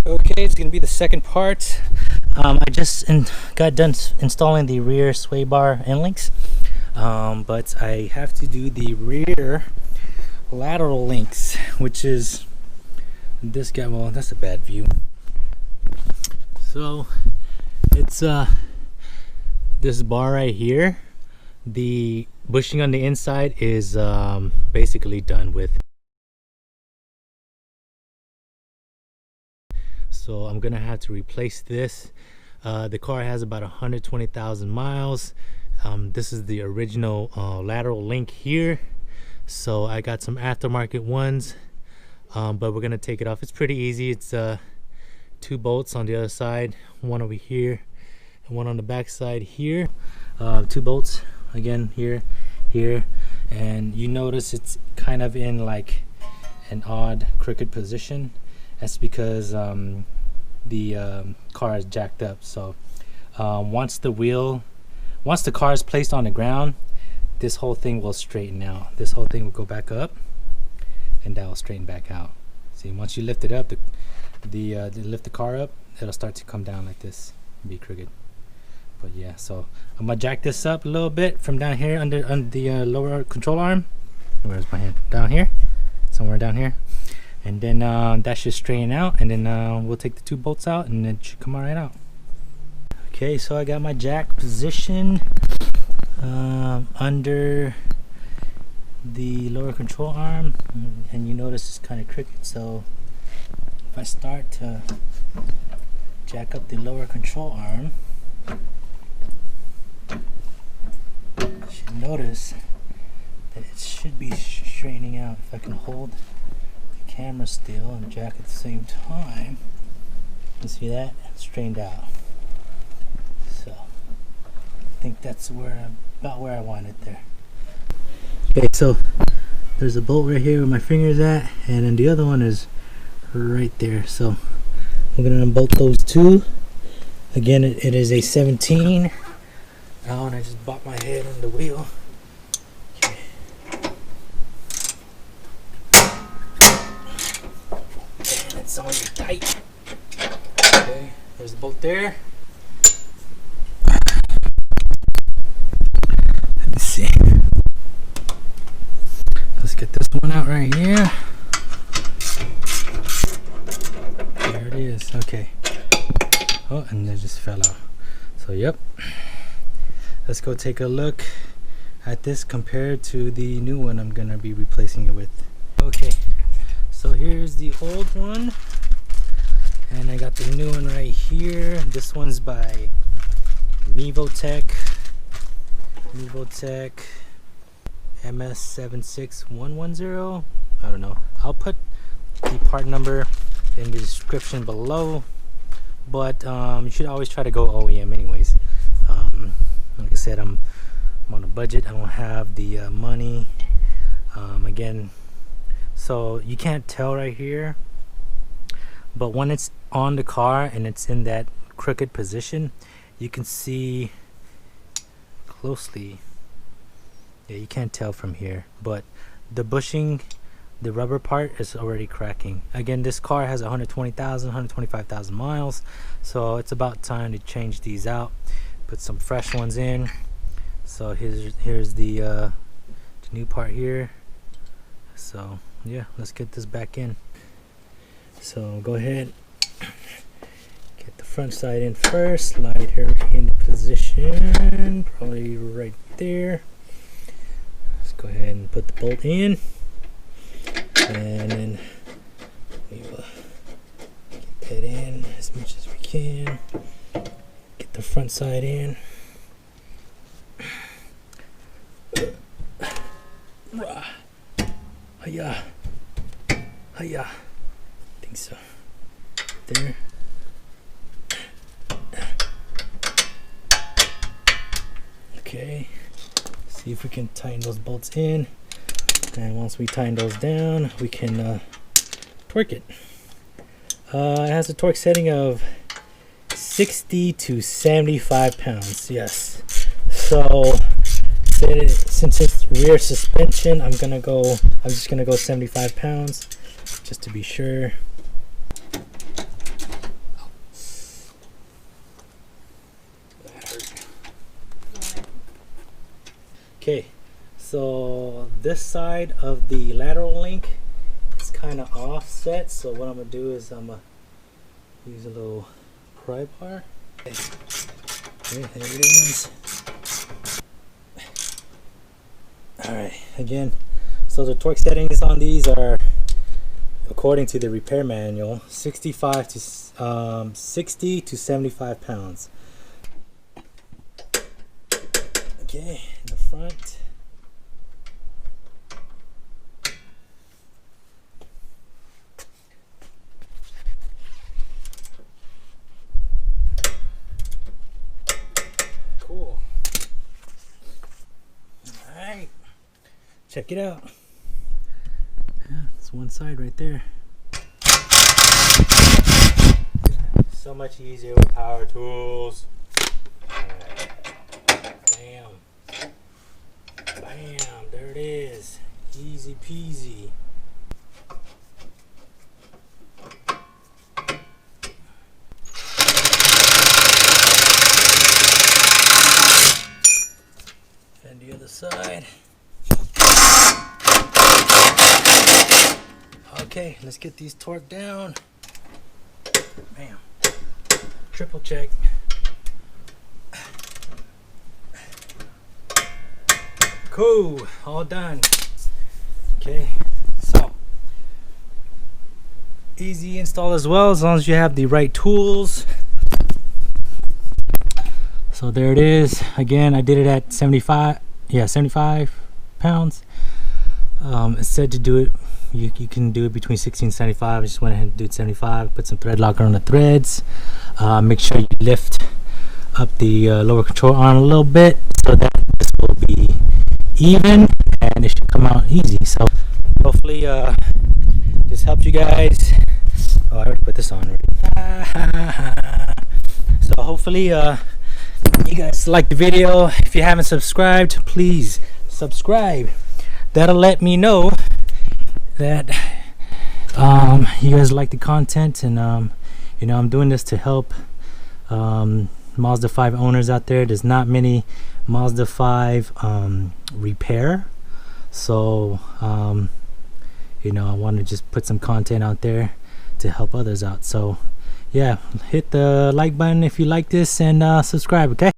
Okay, it's gonna be the second part. I just got done installing the rear sway bar end links, but I have to do the rear lateral links, which is this guy. Well, that's a bad view. So it's this bar right here. The bushing on the inside is basically done with. So I'm gonna have to replace this. The car has about 120,000 miles. This is the original lateral link here. So I got some aftermarket ones, but we're gonna take it off. It's pretty easy. It's 2 bolts on the other side, one over here and one on the back side here. 2 bolts again here, and you notice it's kind of in like an odd crooked position. That's because the car is jacked up. So once the car is placed on the ground, this whole thing will straighten out. This whole thing will go back up, and that will straighten back out. See, once you lift it up, lift the car up, it'll start to come down like this and be crooked. But yeah, so I'm gonna jack this up a little bit from down here under the lower control arm. Where's my hand? Down here, somewhere down here. And then that should straighten out, and then we'll take the 2 bolts out, and it should come right out. Okay, so I got my jack position under the lower control arm, and you notice it's kind of crooked. So if I start to jack up the lower control arm, you should notice that it should be straightening out. If I can hold camera still and jack at the same time, you see that it's straightened out. So I think that's about where I want it there. Okay, so there's a bolt right here where my finger is at, and then the other one is right there. So I'm gonna unbolt those 2. Again, it is a 17. Oh, and I just bopped my head on the wheel. It's on tight. Okay, there's the bolt there. Let's see. Let's get this one out right here. There it is. Okay. Oh, and it just fell out. So, yep. Let's go take a look at this compared to the new one I'm gonna be replacing it with. Okay. So here's the old one, and I got the new one right here. This one's by Mevotech CMS76110. I don't know. I'll put the part number in the description below, but you should always try to go OEM anyways. Like I said, I'm on a budget. I don't have the money. Again, so you can't tell right here, but when it's on the car and it's in that crooked position, you can see closely. Yeah, you can't tell from here, but the bushing, the rubber part is already cracking. Again, this car has 125,000 miles, so it's about time to change these out, put some fresh ones in. So here's the new part here. So yeah, let's get this back in. So go ahead, get the front side in first, slide her in position, probably right there. Let's go ahead and put the bolt in, and then we will get that in as much as we can. Get the front side in. Hiya. Hiya. I think so. There. Okay. See if we can tighten those bolts in. And once we tighten those down, we can torque it. It has a torque setting of 60 to 75 pounds. Yes. So since it's rear suspension, I'm just gonna go 75 pounds just to be sure. Okay, so this side of the lateral link is kind of offset, so what I'm gonna do is I'm gonna use a little pry bar. Okay, there it is. Alright, again, so the torque settings on these are, according to the repair manual, 60 to 75 pounds. Okay, in the front. Cool. Alright, check it out. Yeah, it's one side right there. So much easier with power tools. Bam. Bam, there it is. Easy peasy. And the other side. Okay, let's get these torqued down. Bam. Triple check. Cool, all done. Okay, so easy install as well, as long as you have the right tools. So there it is. Again, I did it at 75 pounds. It said to do it, you can do it between 60 and 75. I just went ahead and did 75. Put some thread locker on the threads. Make sure you lift up the lower control arm a little bit so that this will be even and it should come out easy. So hopefully this helped you guys. Oh, I already put this on already. So hopefully you guys like the video. If you haven't subscribed, please subscribe. That'll let me know that you guys like the content, and you know, I'm doing this to help Mazda 5 owners out there. There's not many Mazda 5 repair, so you know, I want to just put some content out there to help others out. So yeah, hit the like button if you like this, and subscribe, okay?